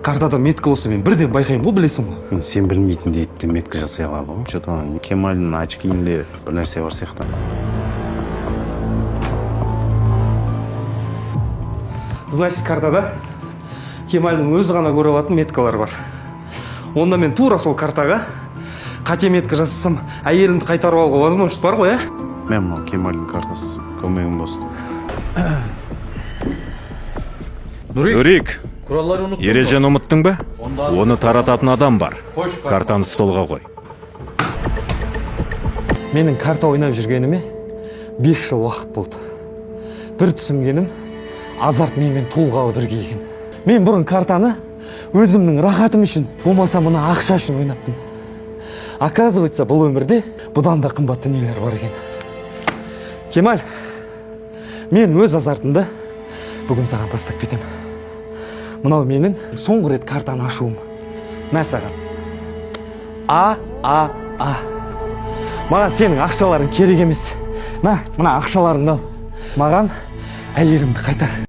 Картада метка болса мен бірден байқаймын ғой, білесің ғой. Сен білмейтін дейді метка жасай алады ғой. Что-то Кемалдың очкиінде бір нәрсе бар сияқты. Значит, картада Кемалдың өзі ғана көре алатын меткалар бар. Онда мен тура сол картаға қате метка жасасам, әйелімді қайтарып алуға возможность бар ғой, Мен мынау Кемалдың картасы көмегім болсын. Нурик, ережені ұмыттың ба? Оны тарататын адам бар. Картаны столға қой. Менің карта ойнап жүргеніме 5 жыл уақыт болды. Бір түсінгенім, азарт менімен толғалы бірге екен. Мен бұрын картаны өзімнің рахатым үшін, болмаса мұны ақша үшін ойнаппын. Оказывается, бұл өмірде бұдан да қымбат дүниелер бар екен. Кемаль, мен өз азартымды бүгін саған тастап кетем. Мынау менің соңғы рет картаны ашуым. Мә саған. А. Маған сенің ақшаларың керек емес. Мына ақшаларыңды ал. Маған әйелімді қайтар.